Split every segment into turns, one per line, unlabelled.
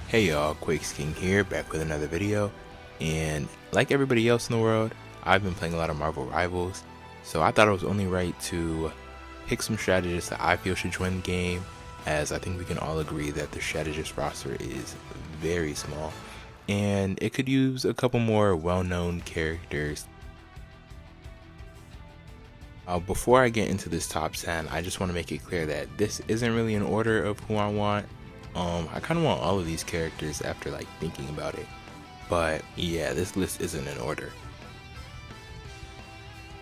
Hey y'all, Quakes King here, back with another video, and like everybody else in the world, I've been playing a lot of Marvel Rivals, so I thought it was only right to pick some strategists that I feel should join the game, as I think we can all agree that the strategist roster is very small, and it could use a couple more well-known characters. Before I get into this top 10, I just want to make it clear that this isn't really an order of who I want. I kind of want all of these characters after like thinking about it, but yeah, this list isn't in order.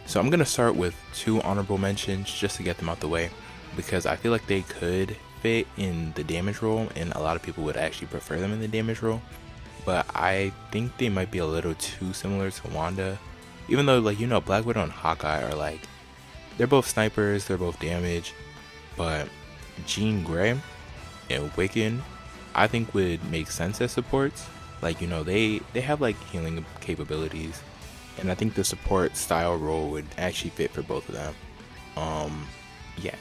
So I'm gonna start with two honorable mentions just to get them out the way, because I feel like they could fit in the damage role and a lot of people would actually prefer them in the damage role, but I think they might be a little too similar to Wanda, even though, like, you know, Black Widow and Hawkeye are like, they're both snipers, they're both damage, but Jean Grey and Wiccan I think would make sense as supports. Like, you know, they have like healing capabilities, and I think the support style role would actually fit for both of them. Yeah,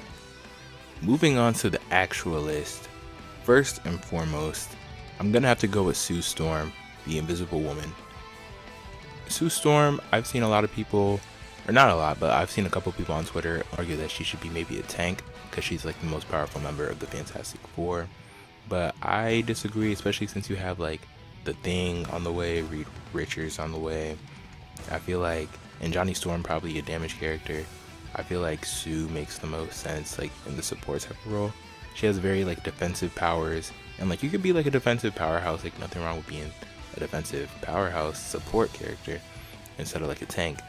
moving on to the actual list, first and foremost I'm gonna have to go with Sue Storm, the Invisible Woman. Sue Storm, I've seen a lot of people, or not a lot, but I've seen a couple people on Twitter argue that she should be maybe a tank because she's like the most powerful member of the Fantastic Four, but I disagree, especially since you have like the Thing on the way, Reed Richards on the way. I feel like, and Johnny Storm probably a damage character. I feel like Sue makes the most sense like in the support type of role. She has very like defensive powers, and like you could be like a defensive powerhouse, like nothing wrong with being a defensive powerhouse support character instead of like a tank.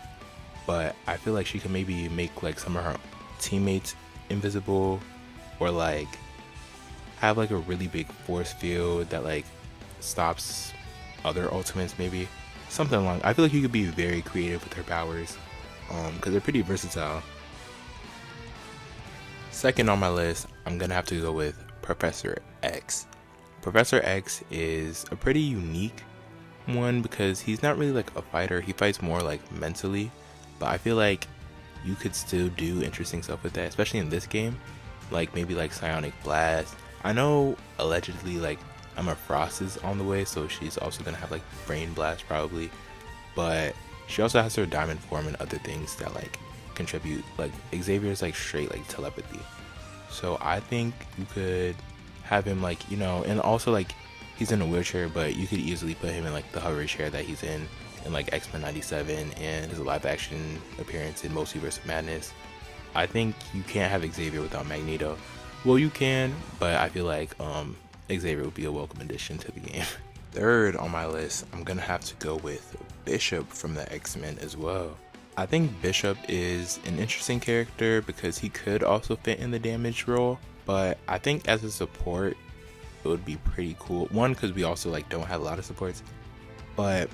But I feel like she could maybe make like some of her teammates invisible, or like have like a really big force field that like stops other ultimates, maybe something along. I feel like you could be very creative with her powers, because they're pretty versatile. Second on my list, I'm gonna have to go with Professor X. Professor X is a pretty unique one because he's not really like a fighter, he fights more like mentally, but I feel like you could still do interesting stuff with that, especially in this game, like maybe like Psionic Blast. I know allegedly like Emma Frost is on the way, so she's also gonna have like Brain Blast probably, but she also has her Diamond Form and other things that like contribute. Like Xavier's like straight like telepathy, so I think you could have him like, you know, and also like he's in a wheelchair, but you could easily put him in like the hover chair that he's in like X-Men 97 and his live action appearance in Multiverse of Madness. I think you can't have Xavier without Magneto. Well, you can, but I feel like Xavier would be a welcome addition to the game. Third on my list, I'm gonna have to go with Bishop from the X-Men as well. I think Bishop is an interesting character because he could also fit in the damage role, but I think as a support it would be pretty cool. One, because we also like don't have a lot of supports, but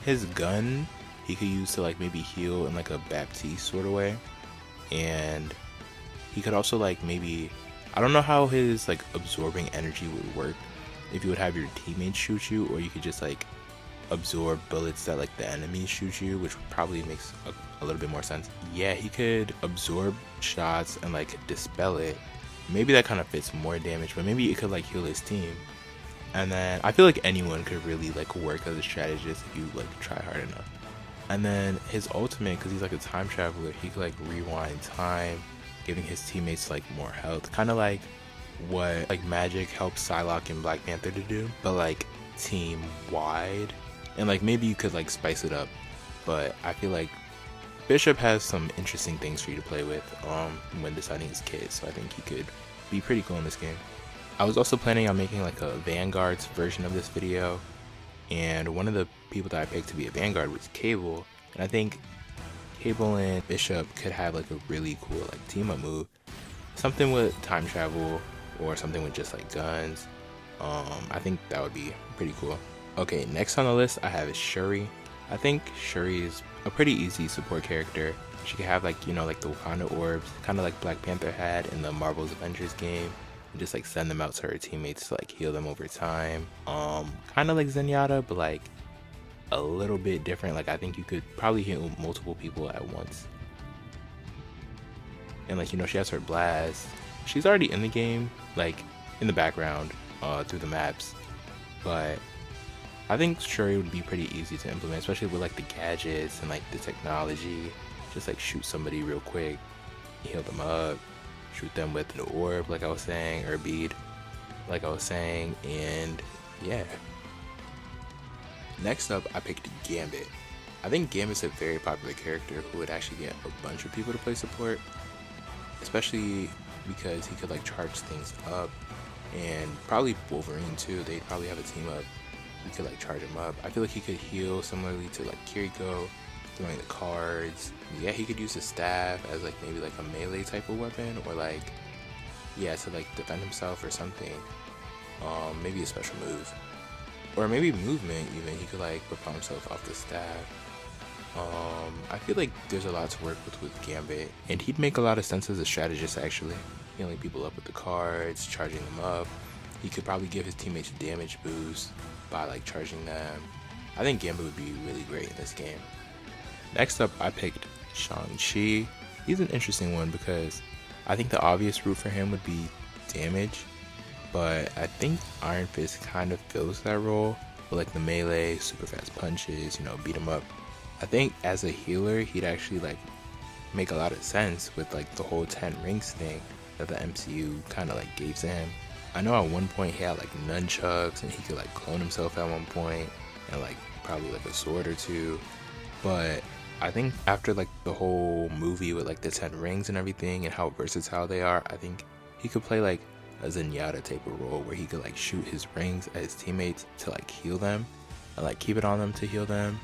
his gun he could use to like maybe heal in like a Baptiste sort of way, and he could also like maybe, I don't know how his like absorbing energy would work, if you would have your teammates shoot you, or you could just like absorb bullets that like the enemies shoot you, which probably makes a little bit more sense. Yeah, he could absorb shots and like dispel it. Maybe that kind of fits more damage, but maybe it could like heal his team. And then I feel like anyone could really like work as a strategist if you like try hard enough. And then his ultimate, because he's like a time traveler, he could like rewind time, giving his teammates like more health, kind of like what like Magic helps Psylocke and Black Panther to do, but like team wide. And like maybe you could like spice it up, but I feel like Bishop has some interesting things for you to play with when deciding his kit, so I think he could be pretty cool in this game. I was also planning on making like a Vanguard's version of this video, and one of the people that I picked to be a Vanguard was Cable, and I think Cable and Bishop could have like a really cool like team up move, something with time travel or something with just like guns. I think that would be pretty cool. Okay, next on the list I have is Shuri. I think Shuri is a pretty easy support character. She could have like, you know, like the Wakanda orbs, kind of like Black Panther had in the Marvel's Avengers game, and just like send them out to her teammates to like heal them over time. Kind of like Zenyatta, but like a little bit different. Like I think you could probably heal multiple people at once. And like, you know, she has her blast. She's already in the game, like in the background through the maps, but I think Shuri would be pretty easy to implement, especially with like the gadgets and like the technology. Just like shoot somebody real quick, heal them up, shoot them with an orb like I was saying, or a bead like I was saying, and yeah. Next up, I picked Gambit. I think Gambit's a very popular character who would actually get a bunch of people to play support, especially because he could like charge things up, and probably Wolverine too. They'd probably have a team up. He could like charge him up. I feel like he could heal similarly to like Kiriko, throwing the cards. Yeah, he could use the staff as like maybe like a melee type of weapon, or like yeah, to like defend himself or something. Maybe a special move, or maybe movement even. He could like propel himself off the staff. I feel like there's a lot to work with Gambit, and he'd make a lot of sense as a strategist actually. Healing people up with the cards, charging them up. He could probably give his teammates a damage boost by like charging them. I think Gambit would be really great in this game. Next up, I picked ShangChi. He's an interesting one because I think the obvious route for him would be damage, but I think Iron Fist kind of fills that role with like the melee, super fast punches, beat him up. I think as a healer, he'd actually like make a lot of sense with like the whole 10 rings thing that the MCU kind of like gave to him. I know at one point he had like nunchucks and he could like clone himself at one point, and like probably like a sword or two, but I think after like the whole movie with like the 10 rings and everything and how versatile they are, I think he could play like a Zenyatta type of role where he could like shoot his rings at his teammates to like heal them and like keep it on them to heal them.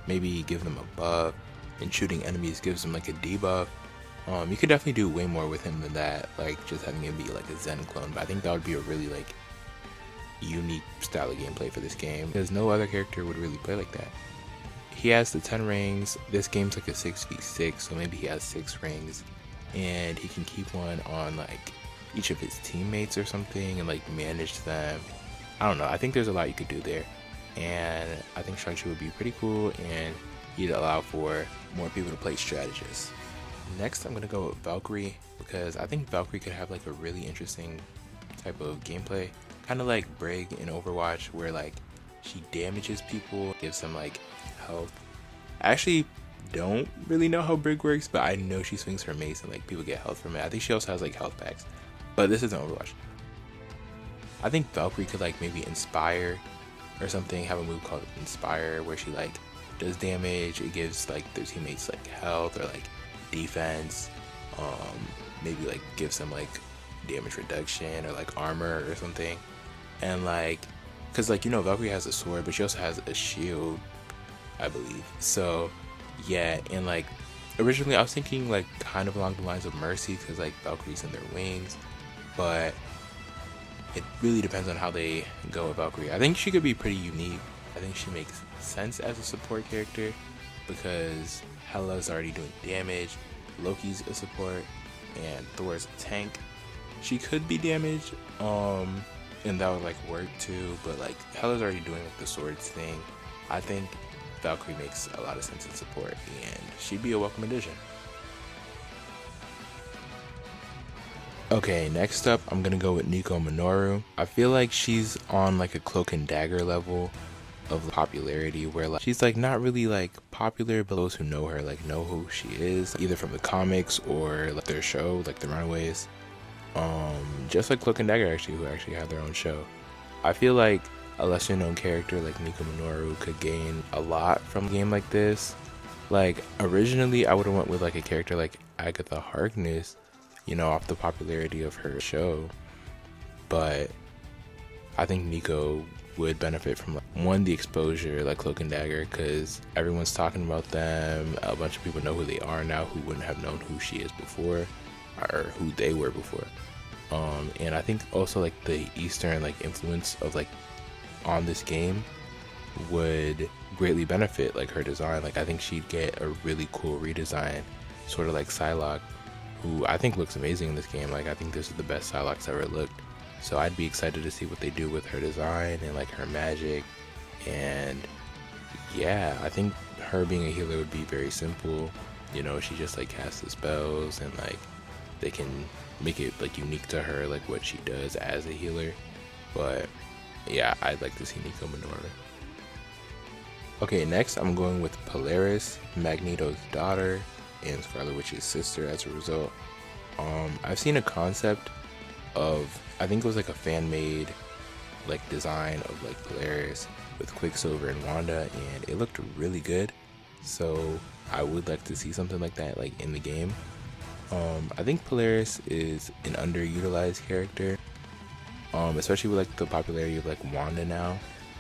Maybe give them a buff, and shooting enemies gives them like a debuff. You could definitely do way more with him than that, like just having him be like a Zen clone, but I think that would be a really like unique style of gameplay for this game because no other character would really play like that. He has the 10 rings. This game's like a 6v6, so maybe he has 6 rings, and he can keep one on like each of his teammates or something and like manage them. I don't know, I think there's a lot you could do there, and I think ShangChi would be pretty cool, and he'd allow for more people to play strategists. Next, I'm gonna go with Valkyrie because I think Valkyrie could have like a really interesting type of gameplay, kind of like Brig in Overwatch, where like she damages people, gives them like health. I actually don't really know how Brig works, but I know she swings her mace and like people get health from it. I think she also has like health packs, but this isn't Overwatch. I think Valkyrie could like maybe inspire or something, have a move called Inspire where she like does damage, it gives like their teammates like health or like defense, maybe like gives them like damage reduction or like armor or something. And like, cause like Valkyrie has a sword, but she also has a shield, I believe. So yeah, and like originally I was thinking like kind of along the lines of Mercy, cause like Valkyrie's in their wings, but it really depends on how they go with Valkyrie. I think she could be pretty unique. I think she makes sense as a support character because Hela's already doing damage, Loki's a support, and Thor's a tank. She could be damaged, and that would like work too, but like Hela's already doing like the swords thing. I think Valkyrie makes a lot of sense in support, and she'd be a welcome addition. Okay, next up, I'm gonna go with Nico Minoru. I feel like she's on like a Cloak and Dagger level of popularity, where like she's like not really like popular, but those who know her like know who she is, either from the comics or like their show, like the Runaways. Just like Cloak and Dagger actually, who actually have their own show. I feel like a lesser known character like Nico Minoru could gain a lot from a game like this. Like originally I would have went with like a character like Agatha Harkness, off the popularity of her show, but I think Nico would benefit from the exposure like Cloak and Dagger, because everyone's talking about them. A bunch of people know who they are now who wouldn't have known who she is before, or who they were before. And I think also like the Eastern like influence of like on this game would greatly benefit like her design. Like I think she'd get a really cool redesign, sort of like Psylocke, who I think looks amazing in this game. Like I think this is the best Psylocke's ever looked. So I'd be excited to see what they do with her design and like her magic. And yeah, I think her being a healer would be very simple. She just like casts the spells, and like they can make it like unique to her, like what she does as a healer. But yeah, I'd like to see Nikmu more. Okay, next I'm going with Polaris, Magneto's daughter, and Scarlet Witch's sister as a result. I've seen a concept of, I think it was like a fan-made like design of like Polaris with Quicksilver and Wanda, and it looked really good. So I would like to see something like that like in the game. I think Polaris is an underutilized character, especially with like the popularity of like Wanda now,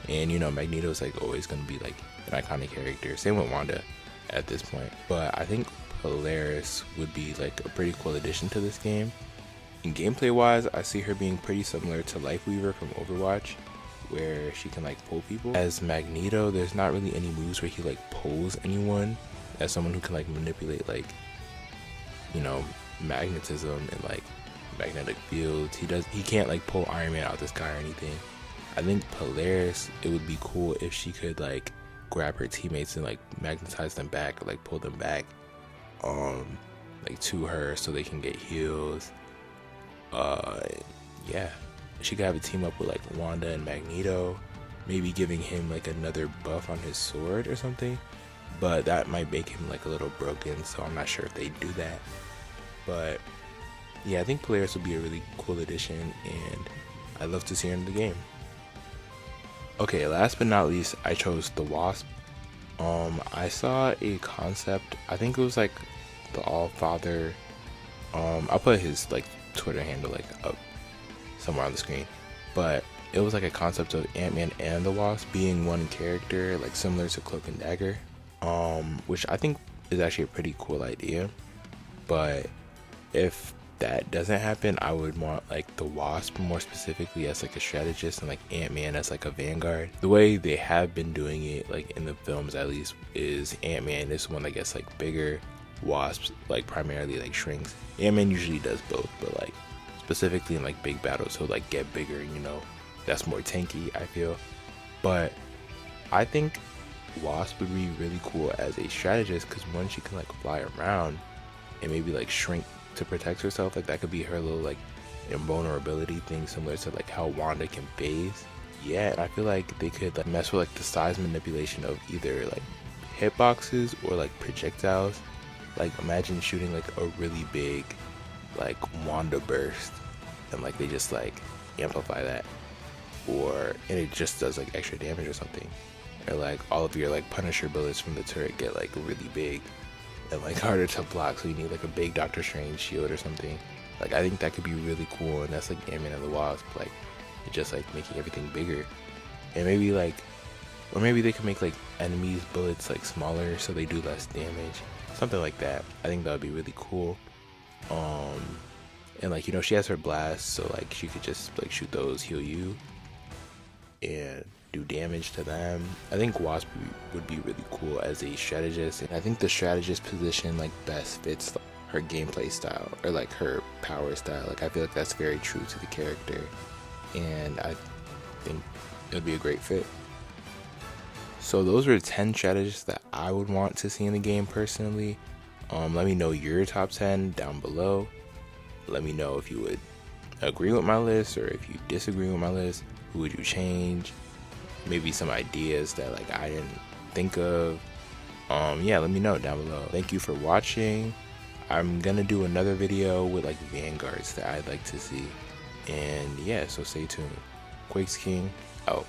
and you know Magneto's like always gonna be like an iconic character. Same with Wanda at this point, but I think Polaris would be like a pretty cool addition to this game. And gameplay wise, I see her being pretty similar to Lifeweaver from Overwatch, where she can like pull people. As Magneto, there's not really any moves where he like pulls anyone. As someone who can like manipulate like, you know, magnetism and like magnetic fields, he can't like pull Iron Man out the sky or anything. I think Polaris, it would be cool if she could like grab her teammates and like magnetize them back or like pull them back like to her so they can get heals. Yeah, she could have a team up with like Wanda and Magneto, maybe giving him like another buff on his sword or something, but that might make him like a little broken, so I'm not sure if they do that. But yeah, I think Polaris would be a really cool addition, and I'd love to see her in the game. Okay, last but not least, I chose the Wasp. I saw a concept, I think it was like the Allfather, I'll put his like Twitter handle like up somewhere on the screen, but it was like a concept of Ant-Man and the Wasp being one character, like similar to Cloak and Dagger, which I think is actually a pretty cool idea. But if that doesn't happen, I would want like the Wasp more specifically as like a strategist and like Ant-Man as like a vanguard. The way they have been doing it, like in the films at least, is Ant-Man is the one that gets like bigger, Wasp like primarily like shrinks. Ant-Man usually does both, but like specifically in like big battles he'll like get bigger, you know, that's more tanky, I feel. But I think Wasp would be really cool as a strategist, because one, she can like fly around and maybe like shrink to protect herself. Like that could be her little like invulnerability thing, similar to like how Wanda can phase. Yeah, and I feel like they could like mess with like the size manipulation of either like hitboxes or like projectiles. Like imagine shooting like a really big like Wanda burst, and like they just like amplify that, and it just does like extra damage or something. Or like all of your like Punisher bullets from the turret get like really big and like harder to block, so you need like a big Doctor Strange shield or something. Like I think that could be really cool, and that's like Ant-Man and the Wasp, like just like making everything bigger. And maybe like, or maybe they could make like enemies bullets like smaller so they do less damage, something like that. I think that would be really cool. And like, you know, she has her blast, so like she could just like shoot those, heal you, and do damage to them. I think Wasp would be really cool as a strategist, and I think the strategist position like best fits her gameplay style, or like her power style. Like I feel like that's very true to the character, and I think it would be a great fit. So those were 10 strategists that I would want to see in the game personally. Let me know your top 10 down below. Let me know if you would agree with my list or if you disagree with my list. Who would you change? Maybe some ideas that like I didn't think of. Yeah, let me know down below. Thank you for watching. I'm gonna do another video with like vanguards that I'd like to see, and yeah, so stay tuned. Quakes King out.